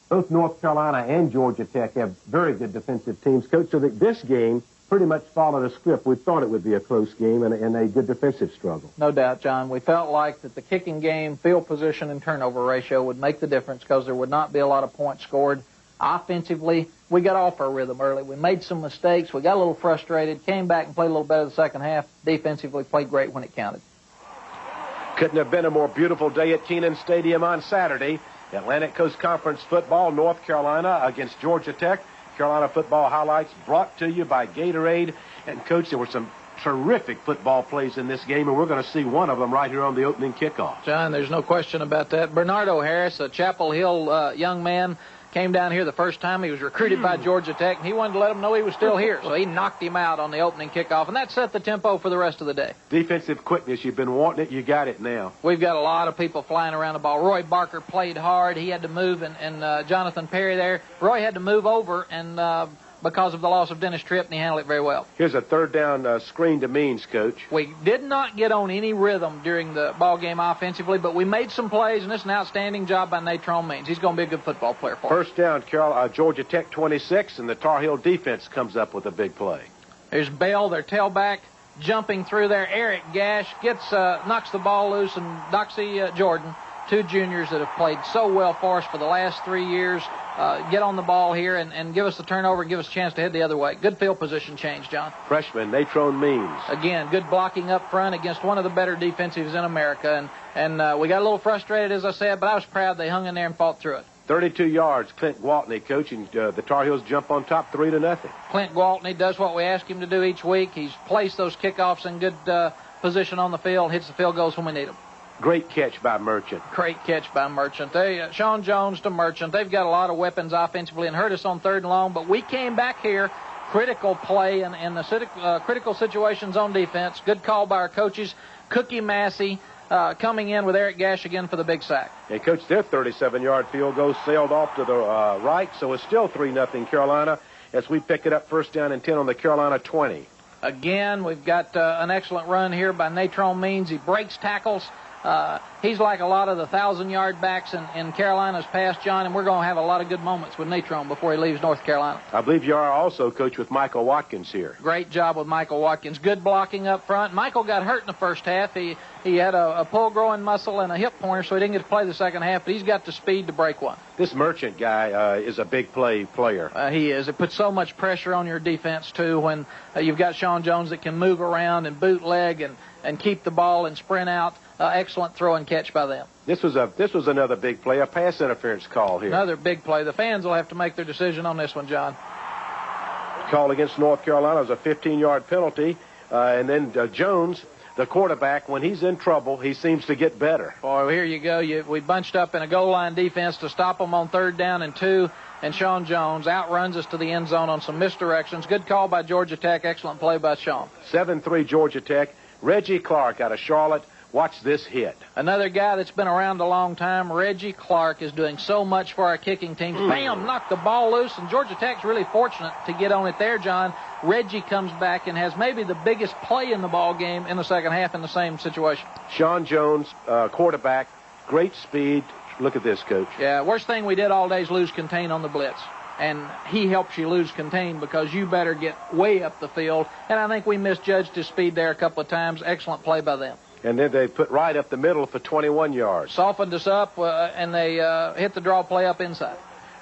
Both North Carolina and Georgia Tech have very good defensive teams, Coach, so that this game pretty much followed a script. We thought it would be a close game and a good defensive struggle. No doubt, John. We felt like that the kicking game, field position, and turnover ratio would make the difference because there would not be a lot of points scored. Offensively, we got off our rhythm early. We made some mistakes. We got a little frustrated, came back and played a little better the second half. Defensively, played great when it counted. Couldn't have been a more beautiful day at Kenan Stadium on Saturday. Atlantic Coast Conference football, North Carolina against Georgia Tech. Carolina football highlights brought to you by Gatorade. And, Coach, there were some terrific football plays in this game, and we're going to see one of them right here on the opening kickoff. John, there's no question about that. Bernardo Harris, a Chapel Hill young man, came down here the first time. He was recruited by Georgia Tech, and he wanted to let them know he was still here. So he knocked him out on the opening kickoff, and that set the tempo for the rest of the day. Defensive quickness, you've been wanting it, you got it now. We've got a lot of people flying around the ball. Roy Barker played hard. He had to move, and Jonathan Perry there. Roy had to move over, and because of the loss of Dennis Tripp, and he handled it very well. Here's a third down screen to Means, Coach. We did not get on any rhythm during the ball game offensively, but we made some plays, and it's an outstanding job by Natron Means. He's going to be a good football player for us. First down, Georgia Tech 26, and the Tar Heel defense comes up with a big play. There's Bell, their tailback, jumping through there. Eric Gash knocks the ball loose, and Doxy Jordan, two juniors that have played so well for us for the last 3 years, get on the ball here and give us the turnover and give us a chance to head the other way. Good field position change, John. Freshman Natron Means. Again, good blocking up front against one of the better defensives in America. And we got a little frustrated, as I said, but I was proud they hung in there and fought through it. 32 yards, Clint Gwaltney, Coach, and the Tar Heels jump on top 3-0. Clint Gwaltney does what we ask him to do each week. He's placed those kickoffs in good position on the field, hits the field goals when we need them. Great catch by Merchant. Great catch by Merchant. Sean Jones to Merchant. They've got a lot of weapons offensively and hurt us on 3rd and long, but we came back here. Critical play in the critical situations on defense. Good call by our coaches. Cookie Massey coming in with Eric Gash again for the big sack. And, Coach, their 37-yard field goal sailed off to the right, so it's still 3-0 Carolina as we pick it up 1st down and 10 on the Carolina 20. Again, we've got an excellent run here by Natron Means. He breaks tackles. He's like a lot of the 1,000-yard backs in Carolina's past, John, and we're going to have a lot of good moments with Natron before he leaves North Carolina. I believe you are also, Coach, with Michael Watkins here. Great job with Michael Watkins. Good blocking up front. Michael got hurt in the first half. He had a pull growing muscle and a hip pointer, so he didn't get to play the second half, but he's got the speed to break one. This Merchant guy is a big player. He is. It puts so much pressure on your defense, too, when you've got Sean Jones that can move around and bootleg and keep the ball and sprint out. Excellent throw and catch by them. This was another big play, a pass interference call here. Another big play. The fans will have to make their decision on this one, John. Call against North Carolina was a 15-yard penalty, and then Jones, the quarterback, when he's in trouble, he seems to get better. Boy, here you go. We bunched up in a goal line defense to stop them on 3rd down and 2, and Sean Jones outruns us to the end zone on some misdirections. Good call by Georgia Tech. Excellent play by Sean. 7-3 Georgia Tech. Reggie Clark out of Charlotte. Watch this hit. Another guy that's been around a long time, Reggie Clark, is doing so much for our kicking teams. Bam, knocked the ball loose, and Georgia Tech's really fortunate to get on it there, John. Reggie comes back and has maybe the biggest play in the ball game in the second half in the same situation. Sean Jones, quarterback, great speed. Look at this, Coach. Yeah, worst thing we did all day is lose contain on the blitz. And he helps you lose contain because you better get way up the field. And I think we misjudged his speed there a couple of times. Excellent play by them. And then they put right up the middle for 21 yards. Softened us up, and they hit the draw play up inside.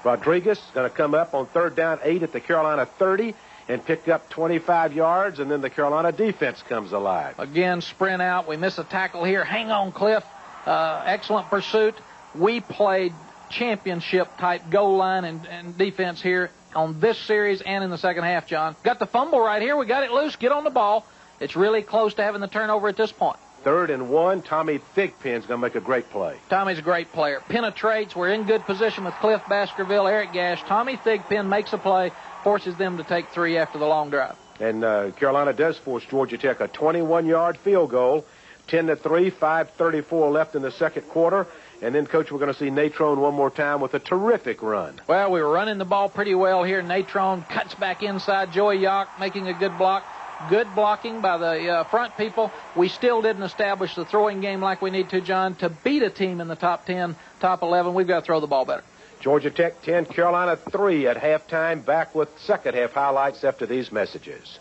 Rodriguez going to come up on 3rd down, 8 at the Carolina 30, and pick up 25 yards, and then the Carolina defense comes alive. Again, sprint out. We miss a tackle here. Hang on, Cliff. Excellent pursuit. We played championship-type goal line and defense here on this series and in the second half, John. Got the fumble right here. We got it loose. Get on the ball. It's really close to having the turnover at this point. 3rd and 1. Tommy Thigpen's going to make a great play. Tommy's a great player. Penetrates. We're in good position with Cliff Baskerville, Eric Gash. Tommy Thigpen makes a play, forces them to take 3 after the long drive. And Carolina does force Georgia Tech a 21-yard field goal. 10-3, 5:34 left in the second quarter. And then, Coach, we're going to see Natron one more time with a terrific run. Well, we were running the ball pretty well here. Natron cuts back inside. Joey Yock making a good block. Good blocking by the front people. We still didn't establish the throwing game like we need to, John. To beat a team in the top 10, top 11, we've got to throw the ball better. Georgia Tech 10, Carolina 3 at halftime. Back with second half highlights after these messages.